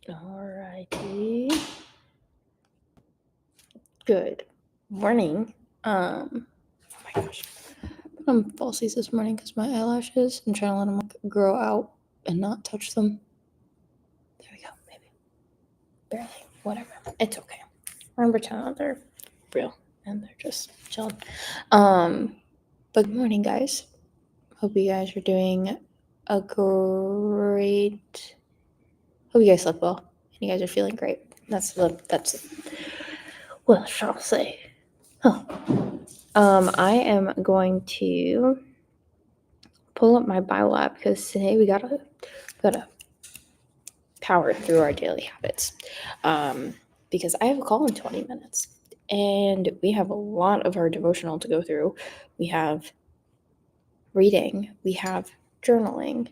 Alrighty. Good morning. Oh my gosh. I'm falsies this morning because my eyelashes. I'm trying to let them grow out and not touch them. There we go, maybe. Barely. Whatever. It's okay. I'm pretending they're real and they're just chilled. But good morning, guys. Hope you guys are doing a great. Hope you guys slept well. And you guys are feeling great. That's what shall I say? Huh. I am going to pull up my Bible app because today we gotta power through our daily habits. Because I have a call in 20 minutes, and we have a lot of our devotional to go through. We have reading, we have journaling.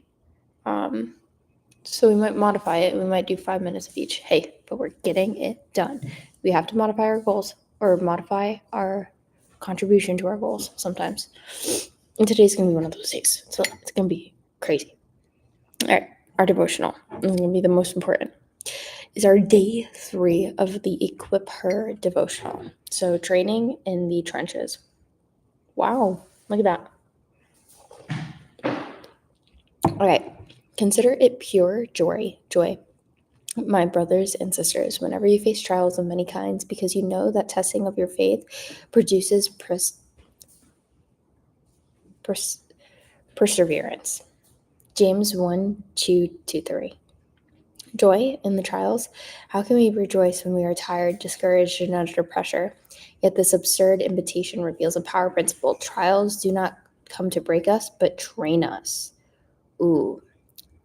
So we might modify it. We might do 5 minutes of each. Hey, but we're getting it done. We have to modify our goals or modify our contribution to our goals sometimes. And today's going to be one of those days. So it's going to be crazy. All right, our devotional is going to be the most important. Is our day 3 of the Equip Her devotional. So training in the trenches. Wow, look at that. All right, consider it pure joy, my brothers and sisters, whenever you face trials of many kinds, because you know that testing of your faith produces perseverance. James 1:2-3. Joy in the trials. How can we rejoice when we are tired, discouraged, and under pressure? Yet this absurd invitation reveals a power principle. Trials do not come to break us, but train us. Ooh,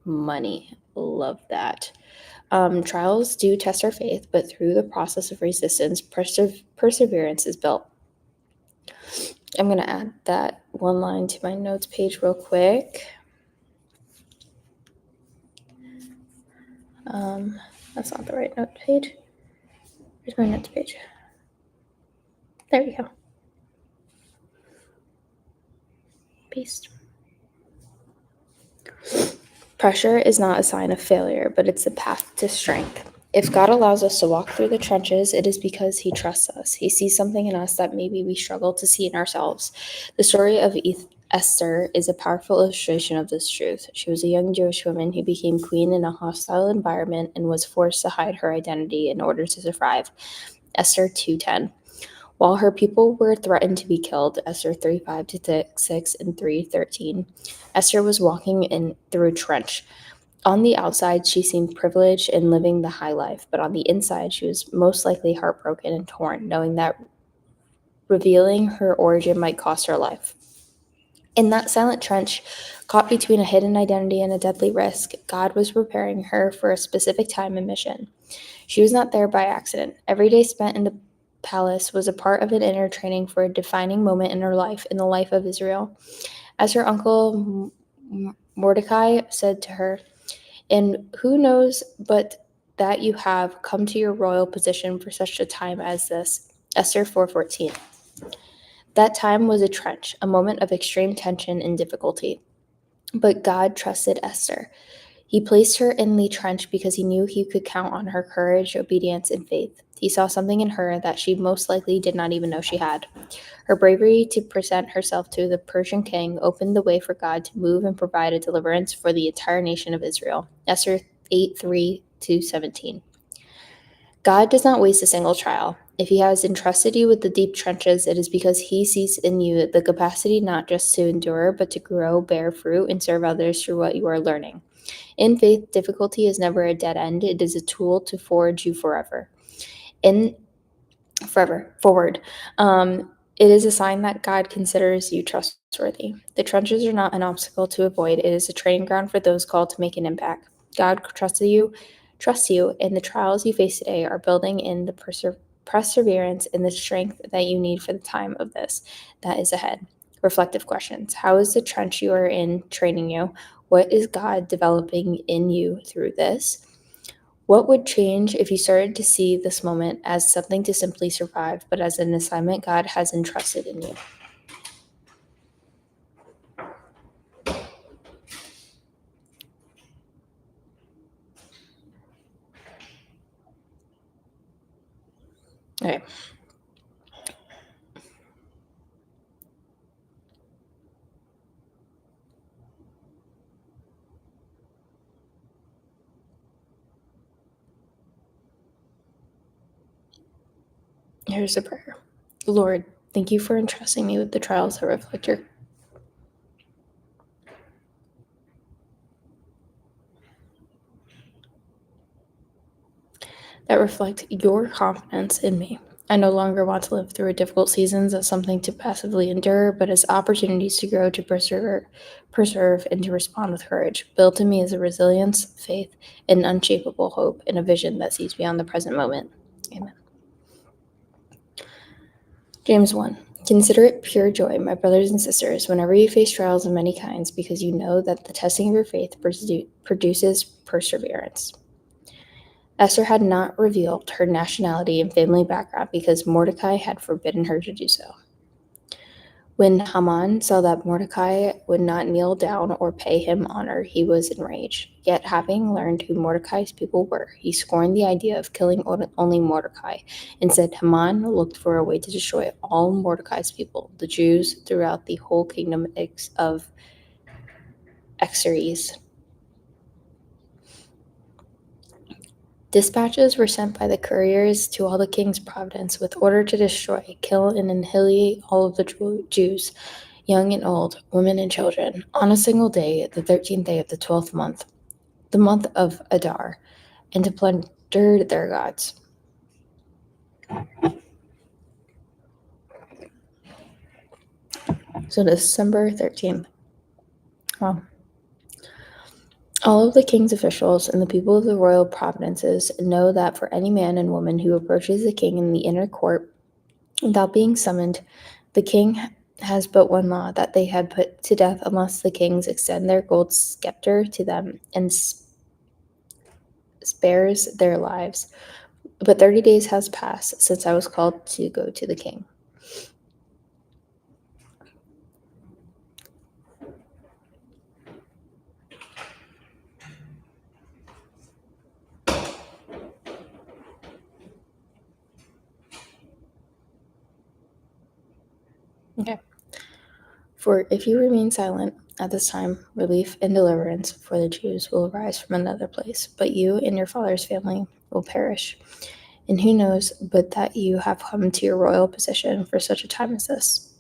money. Love that. Trials do test our faith, but through the process of resistance, perseverance is built. I'm going to add that one line to my notes page real quick. That's not the right notes page. Where's my notes page? There we go. Paste. Pressure is not a sign of failure, but it's a path to strength. If God allows us to walk through the trenches, it is because He trusts us. He sees something in us that maybe we struggle to see in ourselves. The story of Esther is a powerful illustration of this truth. She was a young Jewish woman who became queen in a hostile environment and was forced to hide her identity in order to survive. Esther 2:10. While her people were threatened to be killed, Esther 3:5-6 and 3:13, Esther was walking through a trench. On the outside, she seemed privileged and living the high life, but on the inside, she was most likely heartbroken and torn, knowing that revealing her origin might cost her life. In that silent trench, caught between a hidden identity and a deadly risk, God was preparing her for a specific time and mission. She was not there by accident. Every day spent in the palace was a part of an inner training for a defining moment in her life, in the life of Israel. As her uncle Mordecai said to her, "And who knows but that you have come to your royal position for such a time as this?" Esther 4:14. That time was a trench, a moment of extreme tension and difficulty. But God trusted Esther. He placed her in the trench because he knew he could count on her courage, obedience, and faith. He saw something in her that she most likely did not even know she had. Her bravery to present herself to the Persian king opened the way for God to move and provide a deliverance for the entire nation of Israel. Esther 8:3-17. God does not waste a single trial. If he has entrusted you with the deep trenches, it is because he sees in you the capacity not just to endure, but to grow, bear fruit, and serve others through what you are learning. In faith, difficulty is never a dead end. It is a tool to forge you forward. It is a sign that God considers you trustworthy. The trenches are not an obstacle to avoid. It is a training ground for those called to make an impact. God trusts you, and the trials you face today are building in the perseverance and the strength that you need for the time of this that is ahead. Reflective questions. How is the trench you are in training you? What is God developing in you through this? What would change if you started to see this moment as something to simply survive, but as an assignment God has entrusted in you? Okay, here's the prayer. Lord, thank you for entrusting me with the trials that reflect your confidence in me. I no longer want to live through difficult seasons as something to passively endure, but as opportunities to grow, to preserve, and to respond with courage. Build in me as a resilience, faith, and unshakable hope, and a vision that sees beyond the present moment. Amen. James 1. Consider it pure joy, my brothers and sisters, whenever you face trials of many kinds, because you know that the testing of your faith produces perseverance. Esther had not revealed her nationality and family background because Mordecai had forbidden her to do so. When Haman saw that Mordecai would not kneel down or pay him honor, he was enraged. Yet, having learned who Mordecai's people were, he scorned the idea of killing only Mordecai. Instead, Haman looked for a way to destroy all Mordecai's people, the Jews throughout the whole kingdom of Xerxes. Dispatches were sent by the couriers to all the king's province with order to destroy, kill, and annihilate all of the Jews, young and old, women and children, on a single day, the 13th day of the 12th month, the month of Adar, and to plunder their gods. So December 13th. Wow. All of the king's officials and the people of the royal provinces know that for any man and woman who approaches the king in the inner court without being summoned, the king has but one law, that they had put to death unless the kings extend their gold scepter to them and spares their lives. But 30 days has passed since I was called to go to the king. Okay. For if you remain silent at this time, relief and deliverance for the Jews will arise from another place, but you and your father's family will perish. And who knows but that you have come to your royal position for such a time as this?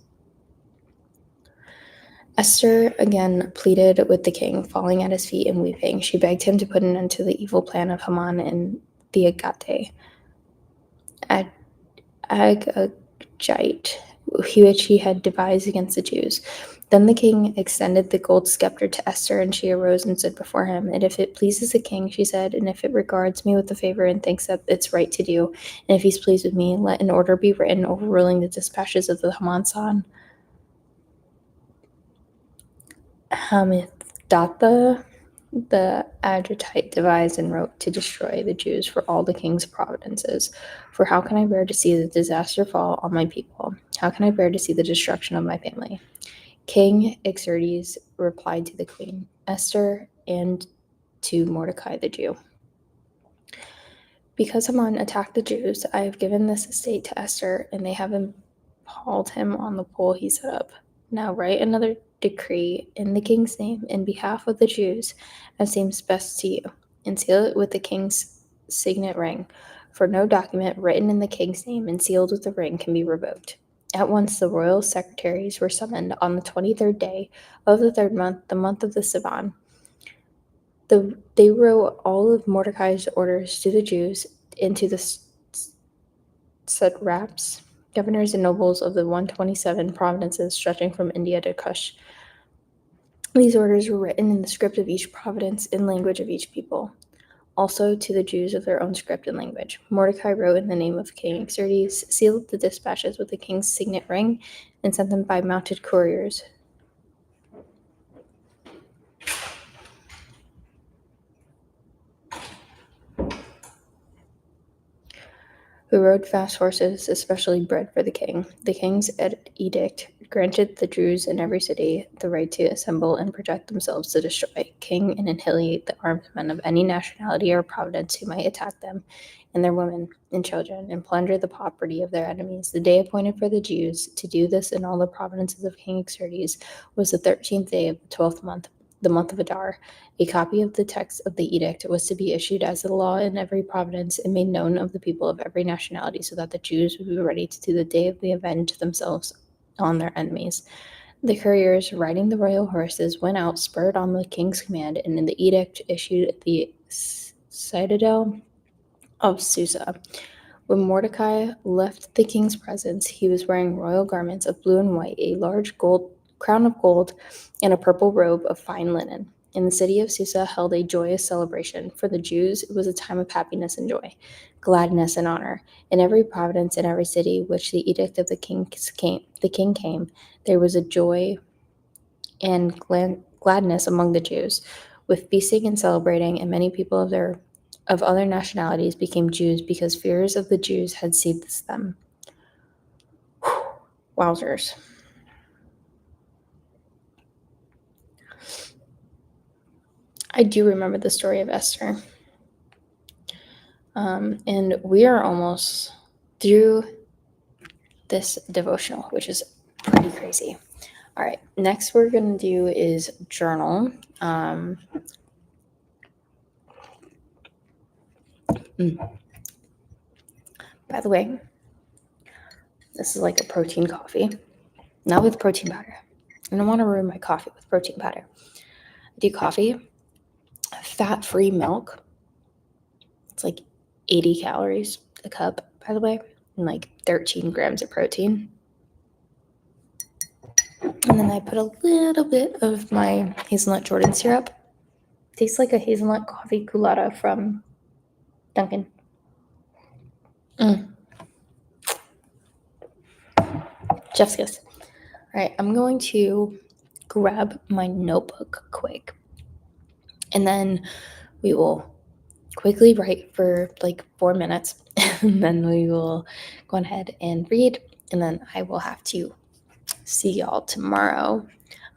Esther again pleaded with the king, falling at his feet and weeping. She begged him to put an end to the evil plan of Haman and the Agagite, which he had devised against the Jews. Then the king extended the gold scepter to Esther, and she arose and stood before him. And if it pleases the king, she said, and if it regards me with the favor and thinks that it's right to do, and if he's pleased with me, let an order be written overruling the dispatches of the Haman son Hamithatha the Agagite devised and wrote to destroy the Jews for all the king's provinces. For how can I bear to see the disaster fall on my people? How can I bear to see the destruction of my family? King Xerxes replied to the queen, Esther, and to Mordecai the Jew. Because Haman attacked the Jews, I have given this estate to Esther, and they have impaled him on the pole he set up. Now write another decree in the king's name in behalf of the Jews, as seems best to you, and seal it with the king's signet ring. For no document written in the king's name and sealed with the ring can be revoked. At once the royal secretaries were summoned on the 23rd day of the third month, the month of the Sivan. They wrote all of Mordecai's orders to the Jews into the satraps, governors, and nobles of the 127 provinces stretching from India to Kush. These orders were written in the script of each province and language of each people, also to the Jews of their own script and language. Mordecai wrote in the name of King Xerxes, sealed the dispatches with the king's signet ring, and sent them by mounted couriers. Who rode fast horses, especially bred for the king. The king's edict granted the Jews in every city the right to assemble and project themselves to destroy, king, and annihilate the armed men of any nationality or province who might attack them and their women and children, and plunder the property of their enemies. The day appointed for the Jews to do this in all the provinces of King Xerxes was the 13th day of the 12th month, the month of Adar. A copy of the text of the edict was to be issued as a law in every province and made known of the people of every nationality, so that the Jews would be ready to do the day of the avenge themselves on their enemies. The couriers, riding the royal horses, went out, spurred on the king's command, and in the edict issued at the citadel of Susa. When Mordecai left the king's presence, he was wearing royal garments of blue and white, a large gold crown of gold, and a purple robe of fine linen. And the city of Susa held a joyous celebration. For the Jews, it was a time of happiness and joy, gladness and honor. In every province and every city which the edict of the king came, there was a joy and gladness among the Jews, with feasting and celebrating, and many people of other nationalities became Jews because fears of the Jews had seized them. Wowzers. I do remember the story of Esther. And we are almost through this devotional, which is pretty crazy. All right, next we're going to do is journal. By the way, this is like a protein coffee, not with protein powder. I don't want to ruin my coffee with protein powder. I do coffee, fat-free milk. It's like 80 calories a cup, by the way, and like 13 grams of protein. And then I put a little bit of my hazelnut Jordan syrup. Tastes like a hazelnut coffee culotta from Dunkin'. Chef's kiss. All right, I'm going to grab my notebook quick, and then we will quickly write for like 4 minutes, and then we will go ahead and read, and then I will have to see y'all tomorrow.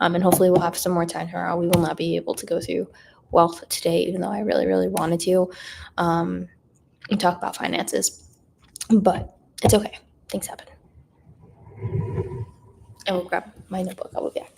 And hopefully we'll have some more time tomorrow. We will not be able to go through wealth today, even though I really, really wanted to and talk about finances. But it's okay. Things happen. I will grab my notebook. I'll be back.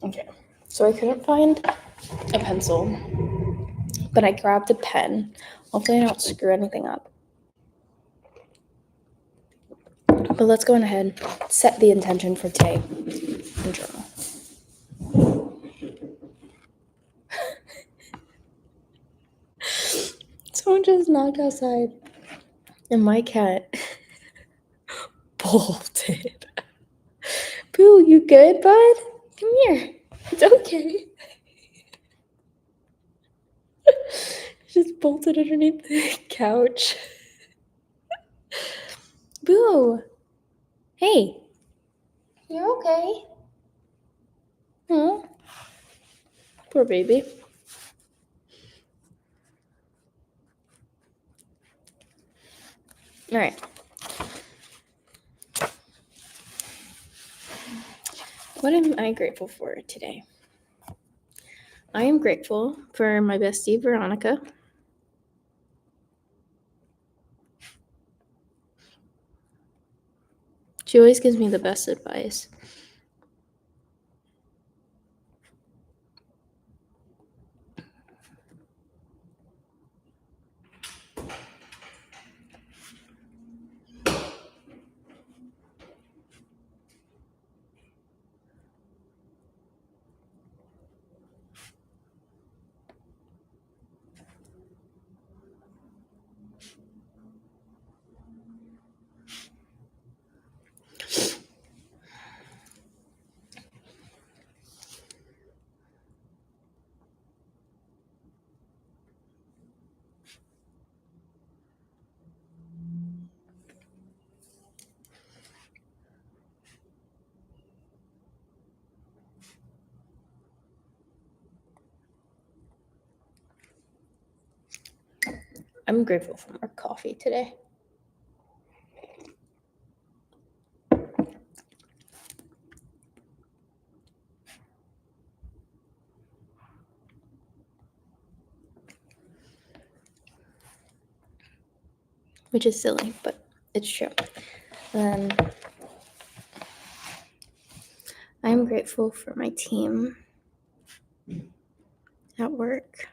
Okay, so I couldn't find a pencil, but I grabbed a pen. Hopefully I don't screw anything up. But let's go ahead and set the intention for today and journal. Someone just knocked outside, and my cat bolted. Boo, you good, bud? Come here. It's okay. Just bolted underneath the couch. Boo. Hey. You're okay. Huh? Poor baby. All right. What am I grateful for today? I am grateful for my bestie, Veronica. She always gives me the best advice. I'm grateful for more coffee today. Which is silly, but it's true. Then I'm grateful for my team at work.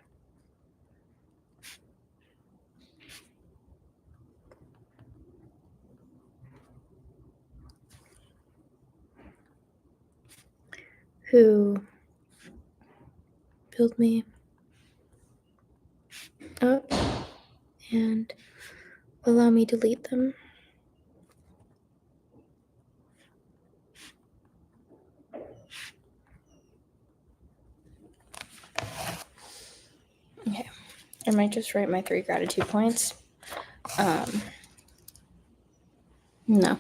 Who build me up and allow me to lead them. Okay, I might just write my 3 gratitude points. No.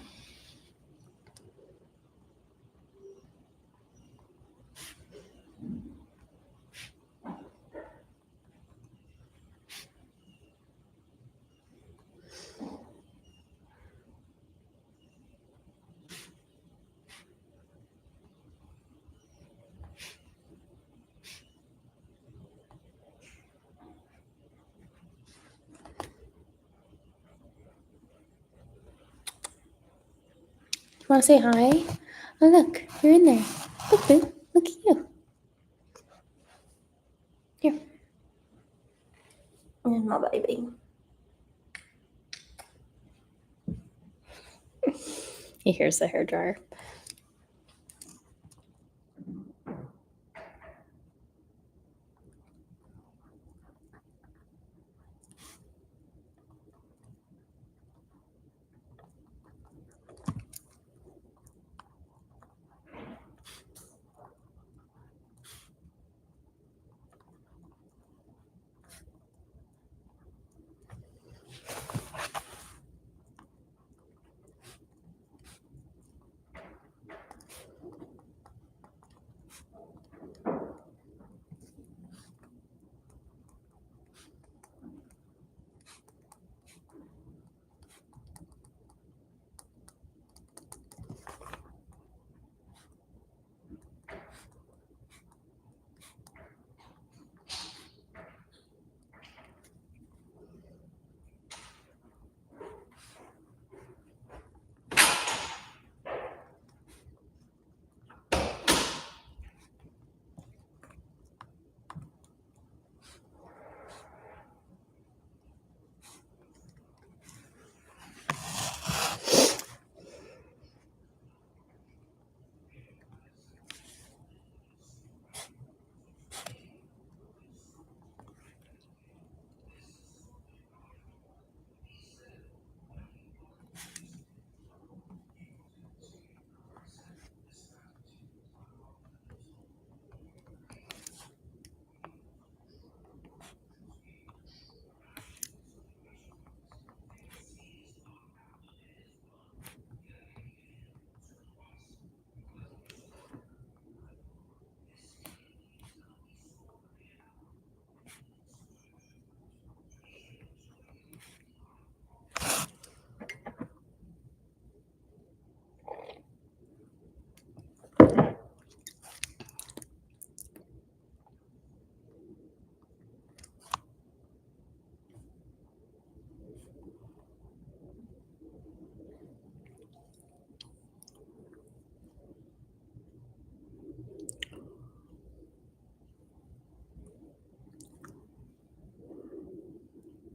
You want to say hi? Oh, look, you're in there. Look, Boo. Look at you. Here. Here's my baby. Here's the hairdryer.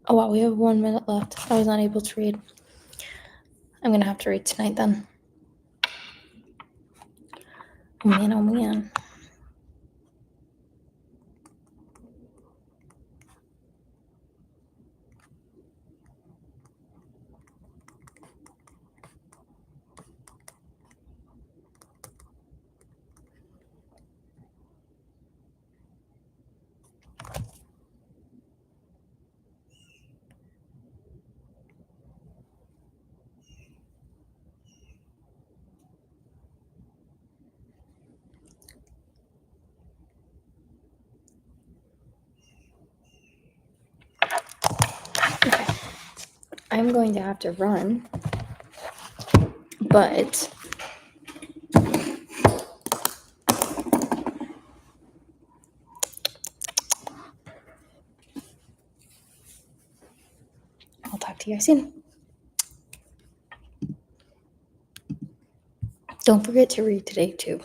Oh, wow, we have 1 minute left. I was not able to read. I'm going to have to read tonight then. Oh, man, oh, man. I'm going to have to run, but I'll talk to you guys soon. Don't forget to read today, too.